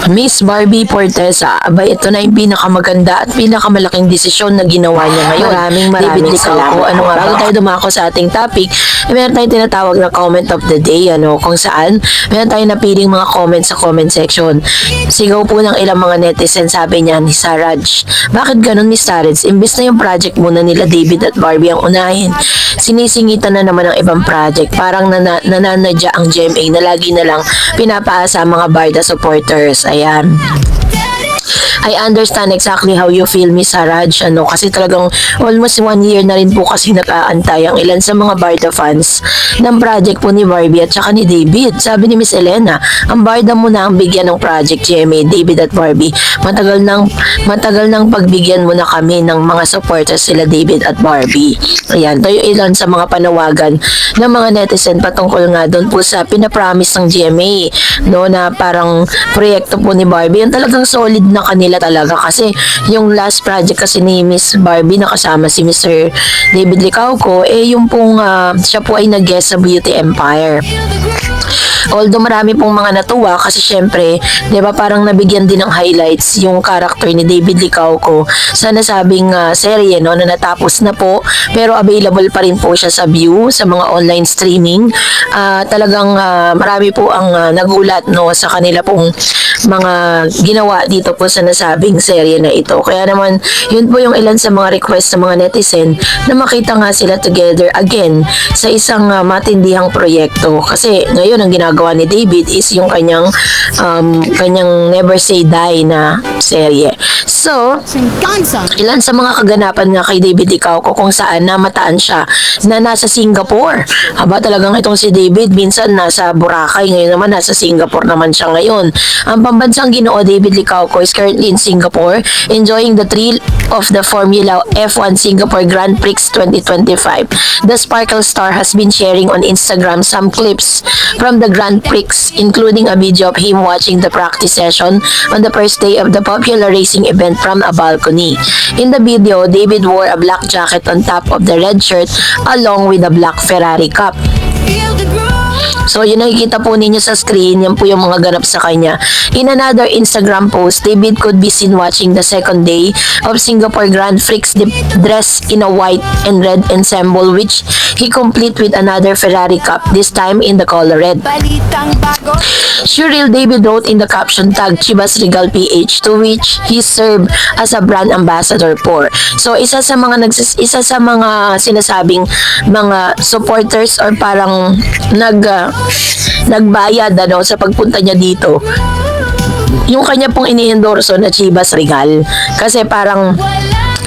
Miss Barbie Fortesa, abay ito na yung pinakamaganda at pinakamalaking desisyon na ginawa niya ngayon. Maraming salamat. Ano nga, bago tayo dumako sa ating topic, meron tayong tinatawag na comment of the day, kung saan meron tayong napiling mga comment sa comment section. Sigaw po ng ilang mga netizen, sabi niya ni Saraj, bakit ganun Miss Saraj? Imbis na yung project muna nila David at Barbie ang unahin, sinisingitan na naman ng ibang project. Parang nananadya ang GMA na lagi na lang pinapaasa ang mga Barda supporters. Ayan. I understand exactly how you feel, Miss Saraj, kasi talagang almost 1 year na rin po kasi nag-aantay ang ilan sa mga Barda fans ng project po ni Barbie at saka ni David. Sabi ni Miss Elena, ang Barda mo na ang bigyan ng project GMA, David at Barbie. Matagal nang pagbigyan mo na kami ng mga supporters sila David at Barbie. Ayan, tayo ilan sa mga panawagan ng mga netizen patungkol nga doon po sa pinapromise ng GMA, na parang proyekto po ni Barbie. Yung talagang solid na kanila talaga kasi yung last project kasi ni Miss Barbie nakasama si Mr. David Licauco, yung pong siya po ay nag-guest sa Beauty Empire. Although marami pong mga natuwa kasi syempre, 'di ba, parang nabigyan din ng highlights yung character ni David Licauco sa nasabing serye na natapos na po, pero available pa rin po siya sa View sa mga online streaming. Talagang marami po ang nagulat sa kanila pong mga ginawa dito po sa nasabing serye na ito. Kaya naman, yun po yung ilan sa mga request ng mga netizen na makita nga sila together again sa isang matindihang proyekto. Kasi ngayon ang ginagawa ni David is yung kanyang Never Say Die na serye. So, ilan sa mga kaganapan nga kay David Licauco kung saan namataan siya na nasa Singapore. Haba talagang itong si David, minsan nasa Boracay, ngayon naman nasa Singapore naman siya ngayon. Ang pambansang ginoo David Licauco is currently in Singapore, enjoying the thrill of the Formula F1 Singapore Grand Prix 2025. The Sparkle Star has been sharing on Instagram some clips from the Grand Prix, including a video of him watching the practice session on the first day of the popular racing event from a balcony. In the video, David wore a black jacket on top of the red shirt along with a black Ferrari cap. So, yun nakikita po ninyo sa screen, yan po yung mga ganap sa kanya. In another Instagram post, David could be seen watching the second day of Singapore Grand Prix dressed in a white and red ensemble, which he complete with another Ferrari cup, this time in the color red. Surreal David wrote in the caption tag Chivas Regal PH, to which he served as a brand ambassador for. So, isa sa mga sinasabing mga supporters or parang nagbayad sa pagpunta niya dito, yung kanya pong ini-endorso na Chivas Regal, kasi parang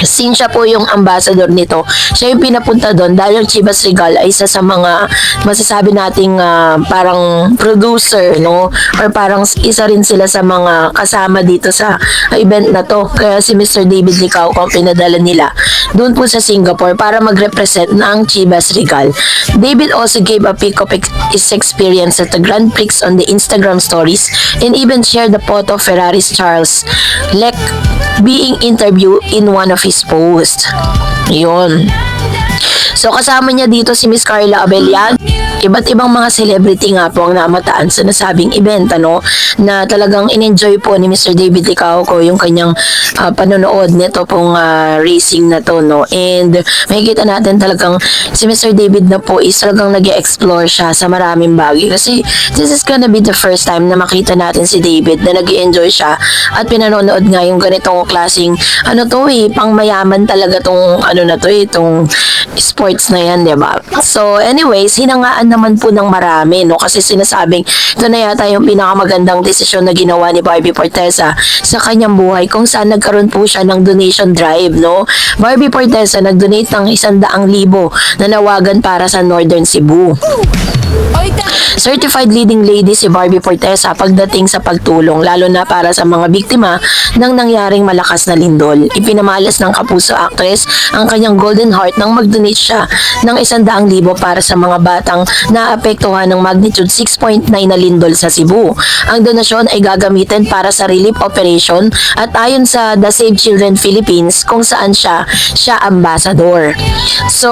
since siya po yung ambassador nito, siya yung pinapunta doon dahil yung Chivas Regal ay isa sa mga masasabi nating parang producer, or parang isa rin sila sa mga kasama dito sa event na to. Kaya si Mr. David Licauco ang pinadala nila doon po sa Singapore para mag-represent ng Chivas Regal. David also gave a pic of his experience at the Grand Prix on the Instagram stories and even shared the photo of Ferrari's Charles Leclerc being interviewed in one of his posts. Yun. So, kasama niya dito si Miss Carla Abellan. Iba't ibang mga celebrity nga po ang namataan sa nasabing event, na talagang in-enjoy po ni Mr. David Licauco yung kanyang panonood nito pong racing na to, And makikita natin talagang si Mr. David na po is talagang nag-explore siya sa maraming bagay. Kasi this is gonna be the first time na makita natin si David na nag-enjoy siya at pinanonood nga yung ganitong klaseng pang mayaman talaga tong itong sports na yan, diba? So, anyways, hinangaan naman po ng marami, kasi sinasabing ito na yata yung pinakamagandang desisyon na ginawa ni Barbie Fortesa sa kanyang buhay, kung saan nagkaroon po siya ng donation drive, Barbie Fortesa nag-donate ng 100,000 na nawagan para sa Northern Cebu. Certified leading lady si Barbie Fortesa pagdating sa pagtulong, lalo na para sa mga biktima ng nangyaring malakas na lindol. Ipinamalas ng Kapuso actress ang kanyang golden heart nang mag-donate siya ng 100,000 para sa mga batang naapektuhan ng magnitude 6.9 na lindol sa Cebu. Ang donasyon ay gagamitin para sa relief operation at ayon sa The Save Children Philippines, kung saan siya ambassador. So,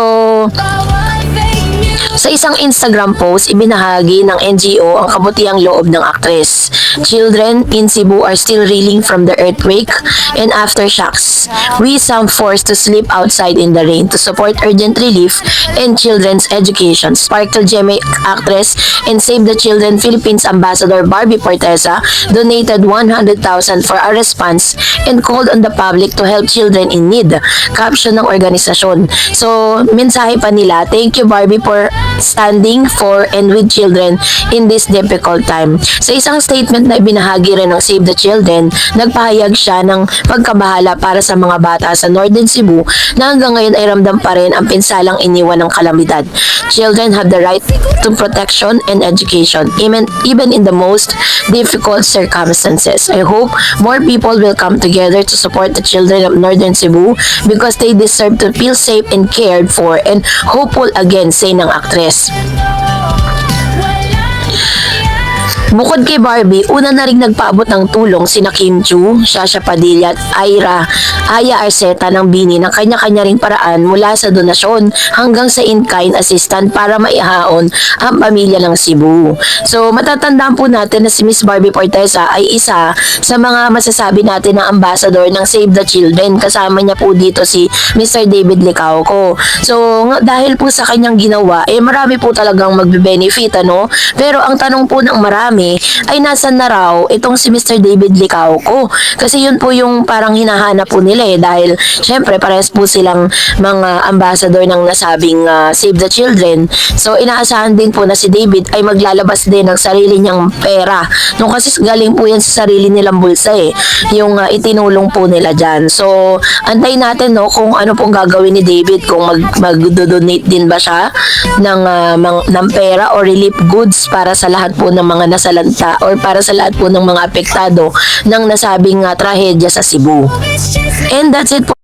Sa isang Instagram post, ibinahagi ng NGO ang kabutihang loob ng aktres. Children in Cebu are still reeling from the earthquake and aftershocks. We some forced to sleep outside in the rain to support urgent relief and children's education. Sparkle GMA actress and Save the Children Philippines Ambassador Barbie Portesa donated 100,000 for a response and called on the public to help children in need. Caption ng organisasyon. So, mensahe pa nila, thank you Barbie for standing for and with children in this difficult time. Sa isang statement na ibinahagi rin ng Save the Children, nagpahayag siya ng pagkabahala para sa mga bata sa Northern Cebu na hanggang ngayon ay ramdam pa rin ang pinsalang iniwan ng kalamidad. Children have the right to protection and education, even in the most difficult circumstances. I hope more people will come together to support the children of Northern Cebu because they deserve to feel safe and cared for and hopeful again, say ng aktres. Bukod kay Barbie, una na rin nagpaabot ng tulong sina Kim Chu, Shasha Padilla at Aya Arceta ng Bini ng kanya-kanya ring paraan mula sa donasyon hanggang sa in-kind assistant para maihaon ang pamilya ng Cebu. So matatandaan po natin na si Miss Barbie Portesa ay isa sa mga masasabi natin na ambassador ng Save the Children. Kasama niya po dito si Mr. David Licauco. So dahil po sa kanyang ginawa, marami po talagang magbe-benefit, ano? Pero ang tanong po ng marami ay nasan na raw itong si Mr. David Licauco. Kasi yun po yung parang hinahanap po nila dahil syempre parehas po silang mga ambassador ng nasabing Save the Children. So inaasahan din po na si David ay maglalabas din ng sarili niyang pera. No, kasi galing po yan sa sarili nilang bulsa yung itinulong po nila dyan. So antayin natin kung ano pong gagawin ni David, kung mag-donate din ba siya ng pera o relief goods para sa lahat po ng mga nasalanta or para sa lahat po ng mga apektado ng nasabing trahedya sa Cebu. And that's it po.